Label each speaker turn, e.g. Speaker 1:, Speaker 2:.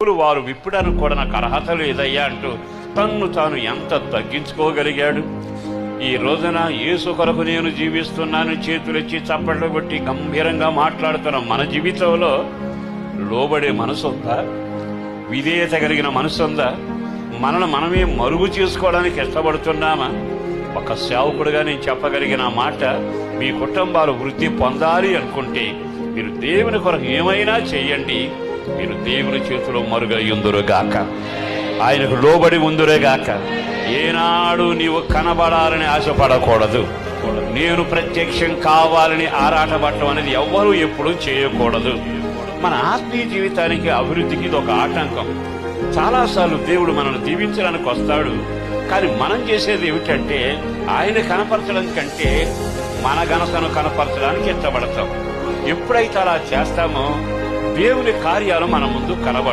Speaker 1: వారు విప్పడానికి కూడా నాకు అర్హత లేదయ్యా అంటూ తన్ను తాను ఎంత తగ్గించుకోగలిగాడు. ఈ రోజున యేసు కొరకు నేను జీవిస్తున్నాను చేతులెచ్చి చప్పట్లు కొట్టి గంభీరంగా మాట్లాడుతున్న మన జీవితంలో లోబడే మనసు ఉందా? విధేయత కలిగిన మనసు ఉందా? మనల్ని మనమే మరుగు చేసుకోవడానికి ఇష్టపడుతున్నామా? ఒక సేవకుడుగా నేను చెప్పగలిగిన మాట, మీ కుటుంబాలు వృద్ధి పొందాలి అనుకుంటే మీరు దేవుని కొరకు ఏమైనా చెయ్యండి. మీరు దేవుని చేతిలో మరుగయ్యుందురుగాక, ఆయనకు లోబడి ఉందురుగాక. ఏనాడు నీవు కనబడాలని ఆశపడకూడదు. నేను ప్రత్యక్షం కావాలని ఆరాటపడటం అనేది ఎవ్వరూ ఎప్పుడూ చేయకూడదు. మన ఆత్మీయ జీవితానికి అభివృద్ధికి ఇది ఒక ఆటంకం. చాలాసార్లు దేవుడు మనల్ని దీవించడానికి వస్తాడు, కానీ మనం చేసేది ఏమిటంటే ఆయన కనపరచడం కంటే మన ఘనతను కనపరచడానికి ఇష్టపడతాం. ఎప్పుడైతే అలా చేస్తామో దేవుని కార్యాలు మన ముందు కనబడవు.